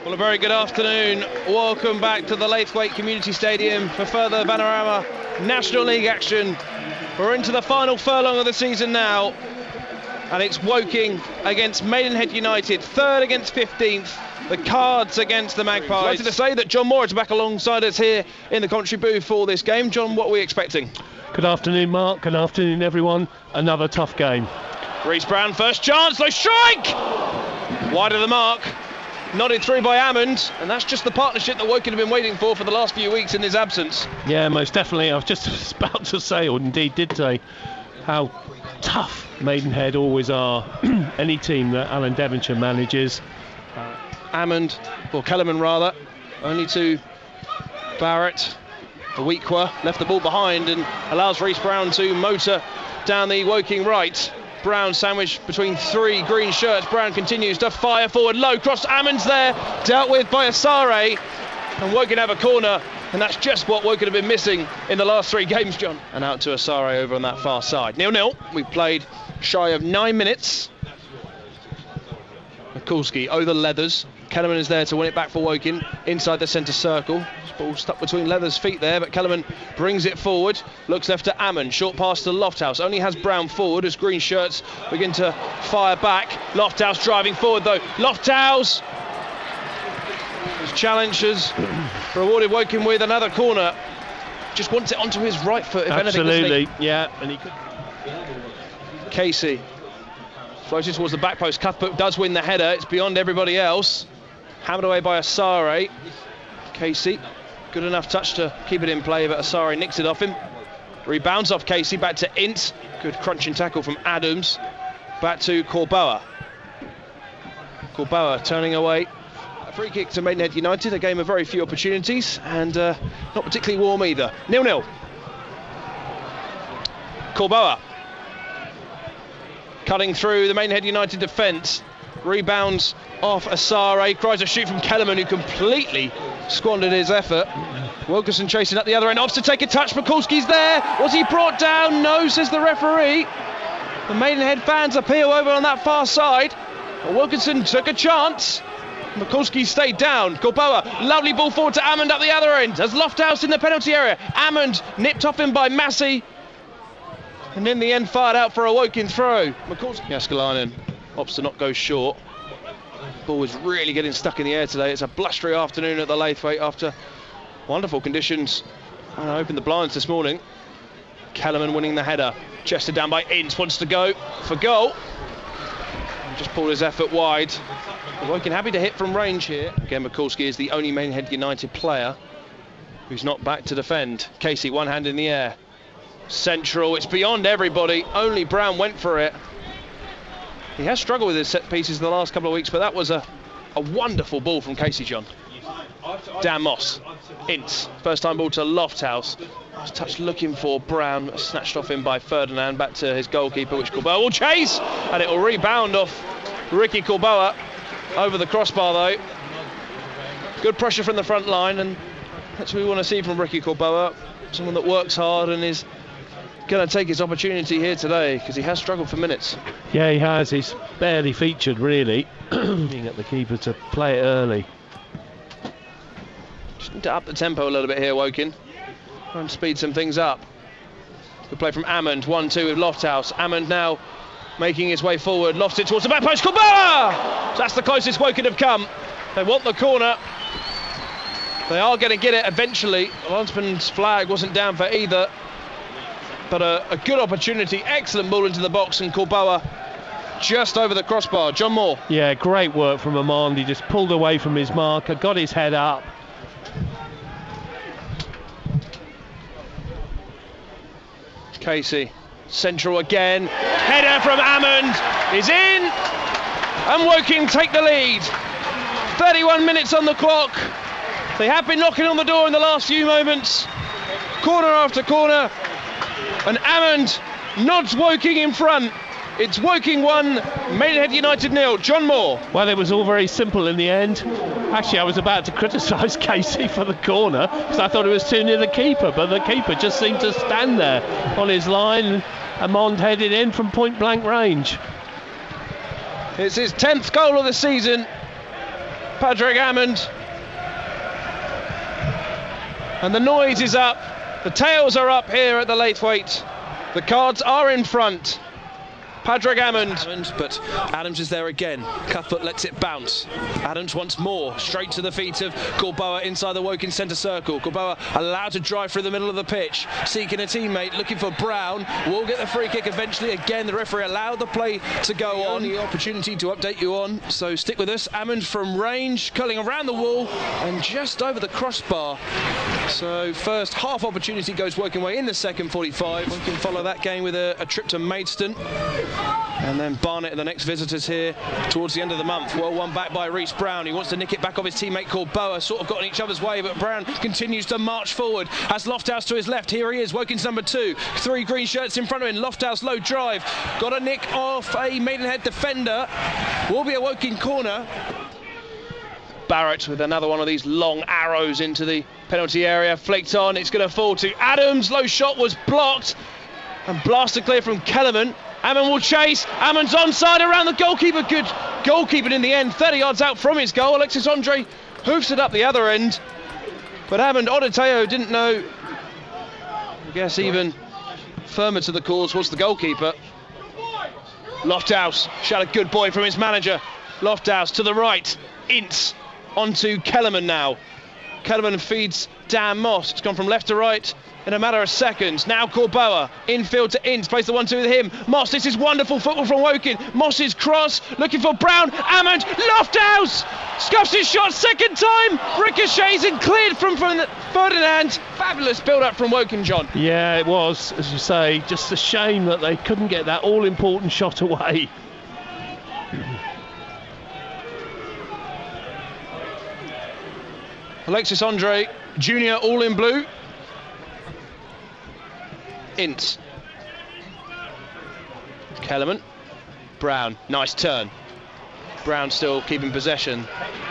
Well, a very good afternoon. Welcome back to the Laithwaite Community Stadium for further Vanarama National League action. We're into the final furlong of the season now, and it's Woking against Maidenhead United, 3rd against 15th. The Cards against the Magpies. Delighted to say that John Moore is back alongside us here in the commentary booth for this game. John, what are we expecting? Good afternoon, Mark. Good afternoon, everyone. Another tough game. Reece Brown, first chance, no strike! Wide of the mark. Nodded through by Hammond, and that's just the partnership that Woking have been waiting for the last few weeks in his absence. Yeah, most definitely. I was just about to say, or indeed did say, how tough Maidenhead always are. Any team that Alan Devonshire manages. Hammond, or Kellerman rather, only to Barrett. Weekwa left the ball behind and allows Reece Brown to motor down the Woking right. Brown sandwiched between three green shirts. Brown continues to fire forward, low cross. Hammond's there, dealt with by Asare, and Woking have a corner, and that's just what Woking have been missing in the last 3 games, John. And out to Asare over on that far side. 0-0. We've played shy of 9 minutes. Mikulski over Leathers. Kellerman is there to win it back for Woking inside the centre circle. This ball stuck between Leathers' feet there, but Kellerman brings it forward. Looks left to Ammon. Short pass to Lofthouse. Only has Brown forward as green shirts begin to fire back. Lofthouse driving forward though. Lofthouse! His challenge has rewarded Woking with another corner. Just wants it onto his right foot, if Absolutely, anything. yeah. And he could. Casey floated towards the back post. Cuthbert does win the header. It's beyond everybody else. Hammered away by Asare. Casey, good enough touch to keep it in play, but Asare nicks it off him. Rebounds off Casey, back to Ince. Good crunching tackle from Adams. Back to Corboa. Corboa turning away. A free kick to Maidenhead United, a game of very few opportunities, and not particularly warm either. 0-0. Corboa. Cutting through the Maidenhead United defence. Rebounds off Asare. Tries a shoot from Kellerman, who completely squandered his effort. Wilkerson chasing up the other end. Opts to take a touch. Mikulski's there. Was he brought down? No, says the referee. The Maidenhead fans appeal over on that far side. But Wilkerson took a chance. Mikulski stayed down. Corboa, lovely ball forward to Ammond up the other end. As Lofthouse in the penalty area. Ammond nipped off him by Massey. And in the end, fired out for a Woking throw. Mikulski. Jaskalainen opts to not go short. Ball is really getting stuck in the air today. It's a blustery afternoon at the Laithwaite after wonderful conditions. I opened the blinds this morning. Kellerman winning the header. Chested down by Ince. Wants to go for goal. Just pulled his effort wide. Woking happy to hit from range here. Again, Mikulski is the only Maidenhead United player who's not back to defend. Casey, one hand in the air. Central, it's beyond everybody. Only Brown went for it. He has struggled with his set pieces the last couple of weeks, but that was a wonderful ball from Casey, John. Dan Moss. Ince. First time ball to Lofthouse. Last touch looking for Brown. Snatched off him by Ferdinand. Back to his goalkeeper, which Corboa will chase. And it will rebound off Ricky Corboa. Over the crossbar though. Good pressure from the front line, and that's what we want to see from Ricky Corboa. Someone that works hard and is going to take his opportunity here today, because he has struggled for minutes. Yeah, he has. He's barely featured, really. Being at the keeper to play it early. Just need to up the tempo a little bit here, Woking. Try and speed some things up. Good play from Ammond. 1-2 with Lofthouse. Ammond now making his way forward. Lofts it towards the back post. Corboa! So that's the closest Woking have come. They want the corner. They are going to get it eventually. The linesman's flag wasn't down for either. But a good opportunity. Excellent ball into the box, and Corboa just over the crossbar. John Moore. Yeah, great work from Amand. He just pulled away from his marker, got his head up. Casey. Central again. Header from Ammond is in. And Woking take the lead. 31 minutes on the clock. They have been knocking on the door in the last few moments. Corner after corner. And Ammond nods Woking in front. It's Woking 1, Maidenhead United 0. John Moore. Well, it was all very simple in the end. Actually, I was about to criticise Casey for the corner because I thought it was too near the keeper, but the keeper just seemed to stand there on his line. Amand headed in from point blank range. It's his 10th goal of the season. Padraig Hammond. And the noise is up. The tails are up here at the Laithwaite. The cards are in front. Padraig Hammond, but Adams is there again. Cuthbert lets it bounce. Adams once more, straight to the feet of Corboa inside the Woking centre circle. Corboa allowed to drive through the middle of the pitch, seeking a teammate, looking for Brown. Will get the free kick eventually. Again, the referee allowed the play to go on. The opportunity to update you on, so stick with us. Hammond from range, curling around the wall and just over the crossbar. So first half opportunity goes Woking way in the second 45. We can follow that game with a trip to Maidstone. And then Barnet are the next visitors here towards the end of the month. Well, one back by Reece Brown. He wants to nick it back off his teammate Corboa. Sort of got in each other's way, but Brown continues to march forward. Has Lofthouse to his left. Here he is, Wokin's number 2. 3 green shirts in front of him. Lofthouse low drive. Got a nick off a Maidenhead defender. Will be a Woking corner. Barrett with another one of these long arrows into the penalty area. Flicked on. It's going to fall to Adams. Low shot was blocked. And blasted clear from Kellerman. Hammond will chase. Hammond's onside around the goalkeeper. Good goalkeeping in the end. 30 yards out from his goal. Alexis Andre hoofs it up the other end. But Hammond, Odeteo didn't know. I guess even firmer to the cause was the goalkeeper. Lofthouse shot a good boy from his manager. Lofthouse to the right. Ince onto Kellerman now. Kellerman feeds Dan Moss. It's gone from left to right in a matter of seconds. Now Corboa, infield to Ince, plays the 1-2 with him. Moss, this is wonderful football from Woking. Moss's cross, looking for Brown. Hammond, Lofthouse, scuffs his shot, second time. Ricochets and cleared from Ferdinand. Fabulous build-up from Woking, John. Yeah, it was, as you say, just a shame that they couldn't get that all-important shot away. Alexis Andre Jr. all in blue. Ince. Kellerman. Brown. Nice turn. Brown still keeping possession.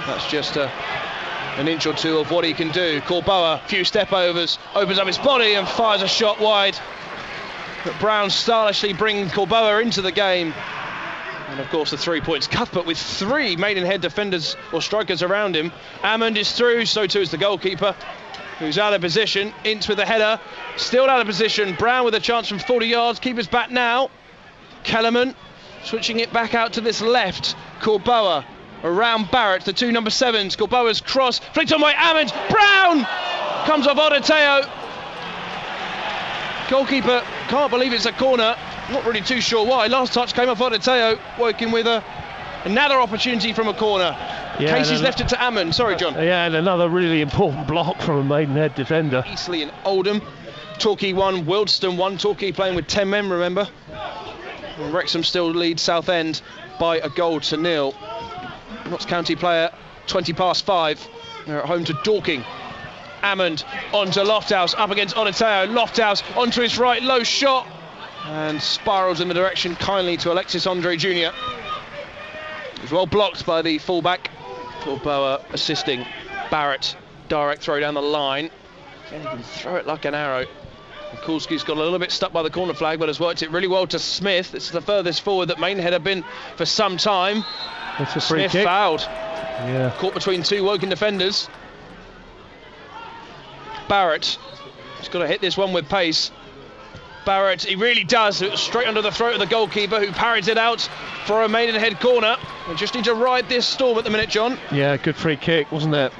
That's just an inch or two of what he can do. Corboa, few step overs, opens up his body and fires a shot wide. But Brown stylishly bringing Corboa into the game. And of course the 3 points. Cuthbert with 3 Maidenhead defenders or strikers around him. Hammond is through, so too is the goalkeeper, who's out of position. Ince with a header, still out of position. Brown with a chance from 40 yards. Keeper's back now. Kellerman switching it back out to this left. Corboa around Barrett, the 2 number 7s. Corboa's cross, flicked on by Hammond. Brown comes off Odeteo. Goalkeeper can't believe it's a corner. Not really too sure why. Last touch came off Odeteo, working with another opportunity from a corner. Yeah, Casey's left it to Hammond. Sorry, John. Yeah, and another really important block from a Maidenhead defender. Eastleigh and Oldham. Torquay 1, Wildston 1. Torquay playing with 10 men, remember. And Wrexham still lead Southend by a goal to 0. Notts County player 20 past 5. They're at home to Dorking. Hammond onto Lofthouse, up against Odeteo. Lofthouse onto his right, low shot. And spirals in the direction kindly to Alexis Andre Jr. It was well blocked by the fullback. Corboa assisting Barrett. Direct throw down the line. And he can throw it like an arrow. Kulski's got a little bit stuck by the corner flag, but has worked it really well to Smith. This is the furthest forward that Maidenhead have been for some time. It's a free Smith kick. Fouled. Yeah. Caught between 2 Woking defenders. Barrett has got to hit this one with pace. Barrett, he really does. It was straight under the throat of the goalkeeper, who parries it out for a Maidenhead corner. We just need to ride this storm at the minute, John. Yeah, good free kick, wasn't it?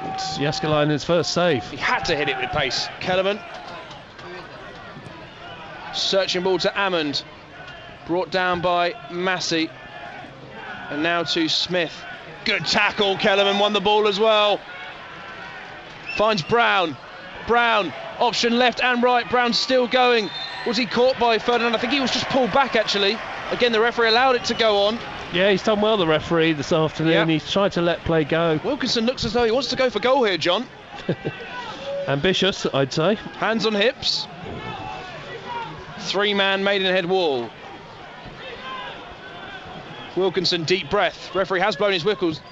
It's Jääskeläinen's first save. He had to hit it with pace. Kellerman. Searching ball to Hammond. Brought down by Massey. And now to Smith. Good tackle. Kellerman won the ball as well. Finds Brown. Brown, option left and right. Brown still going. Was he caught by Ferdinand? I think he was just pulled back, actually. Again, the referee allowed it to go on. Yeah, he's done well, the referee, this afternoon. Yep. He's tried to let play go. Wilkinson looks as though he wants to go for goal here, John. Ambitious, I'd say. Hands on hips. 3-man Maidenhead wall. Wilkinson, deep breath. Referee has blown his whistle. Rebounds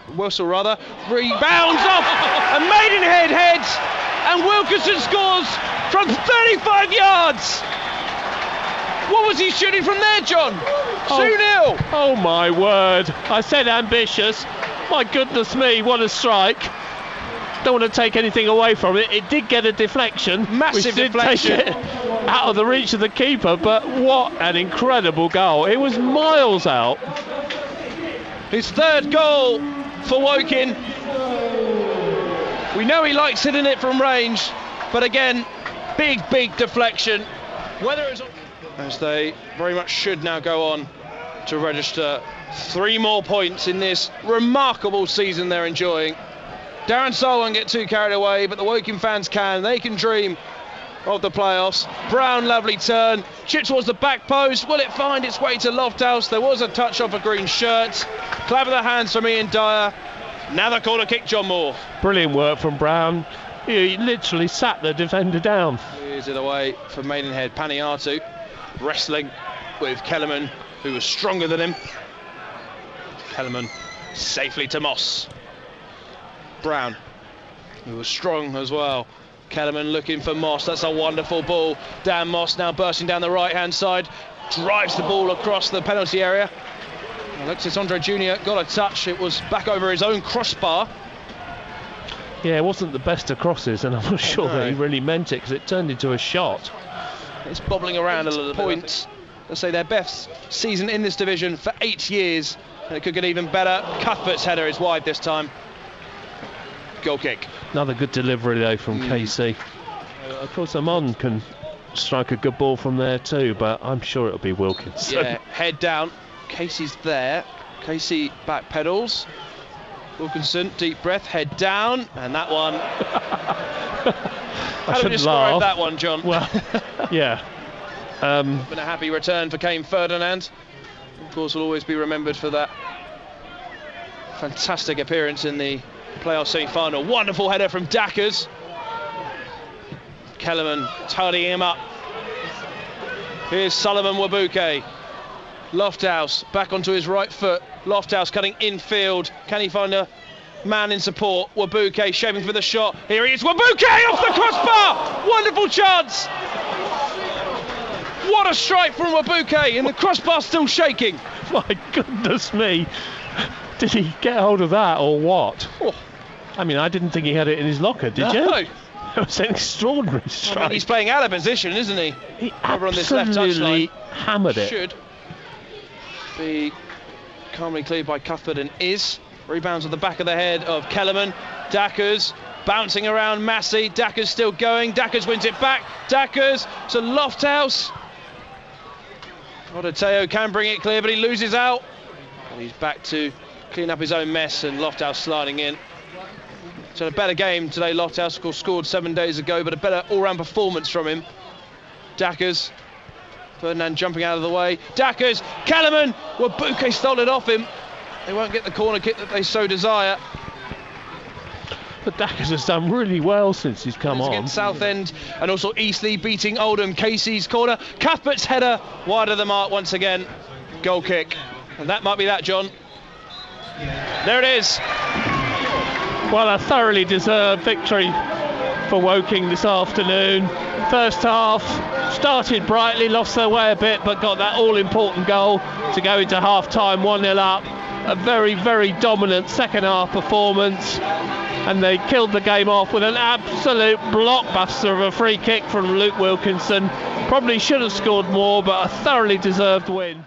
off, and Maidenhead heads, and Wilkinson scores from 35 yards. What was he shooting from there, John? 2-0. Oh my word! I said ambitious. My goodness me, what a strike. Don't want to take anything away from it. It did get a deflection. Massive deflection. Take it out of the reach of the keeper, but what an incredible goal. It was miles out. His third goal for Woking. We know he likes hitting it from range, but again, big deflection. Whether it's as they very much should now go on to register 3 more points in this remarkable season they're enjoying. Darren Saul won't get too carried away, but the Woking fans can. They can dream of the playoffs. Brown, lovely turn. Chip towards the back post. Will it find its way to Lofthouse? There was a touch off a green shirt. Clap of the hands from Ian Dyer. Now the corner kick, John Moore. Brilliant work from Brown. He literally sat the defender down. Here's it away for Maidenhead. Paniatu wrestling with Kellerman, who was stronger than him. Kellerman safely to Moss. Brown, who was strong as well. Kellerman looking for Moss. That's a wonderful ball. Dan Moss now bursting down the right hand side, drives the ball across the penalty area. Alexis Andre Jr. got a touch. It was back over his own crossbar. Yeah, it wasn't the best of crosses, and I'm not sure that he really meant it, because it turned into a shot. It's bobbling around a little points. Let's say their best season in this division for 8 years, and it could get even better. Cuthbert's header is wide this time. Goal kick. Another good delivery though from Casey. Of course, Amon can strike a good ball from there too, but I'm sure it'll be Wilkinson. Yeah, head down. Casey's there. Casey back pedals. Wilkinson, deep breath, head down, and that one. How do we describe that one, John? Well, yeah. Been a happy return for Kane Ferdinand. Of course, will always be remembered for that fantastic appearance in the playoff semi-final. Wonderful header from Dackers. Kellerman tidying him up. Here's Solomon Wabuke. Lofthouse back onto his right foot. Lofthouse cutting infield. Can he find a man in support? Wabuke shaping for the shot. Here he is. Wabuke off the crossbar. Wonderful chance. What a strike from Wabuke, and the crossbar still shaking. My goodness me. Did he get hold of that or what? Oh. I mean, I didn't think he had it in his locker, did you? No. It was an extraordinary strike. I mean, he's playing out of position, isn't he? He over on this left absolutely touchline. hammered it. Should be calmly cleared by Cuthbert and is. Rebounds at the back of the head of Kellerman. Dackers bouncing around Massey. Dackers still going. Dackers wins it back. Dackers to Lofthouse. Odoteo can bring it clear, but he loses out. And he's back to clean up his own mess, and Lofthouse sliding in. So a better game today. Lofthouse, of course, scored 7 days ago, but a better all-round performance from him. Dackers. Ferdinand jumping out of the way. Dackers. Kellerman. Wabuke stole it off him. They won't get the corner kick that they so desire. But Dackers has done really well since he's come on. Against Southend, and also Eastleigh beating Oldham. Casey's corner. Cuthbert's header wide of the mark once again. Goal kick. And that might be that, John. There it is. Well, a thoroughly deserved victory for Woking this afternoon. First half started brightly, lost their way a bit, but got that all-important goal to go into half-time 1-0 up. A very dominant second half performance, and they killed the game off with an absolute blockbuster of a free kick from Luke Wilkinson. Probably should have scored more, but a thoroughly deserved win.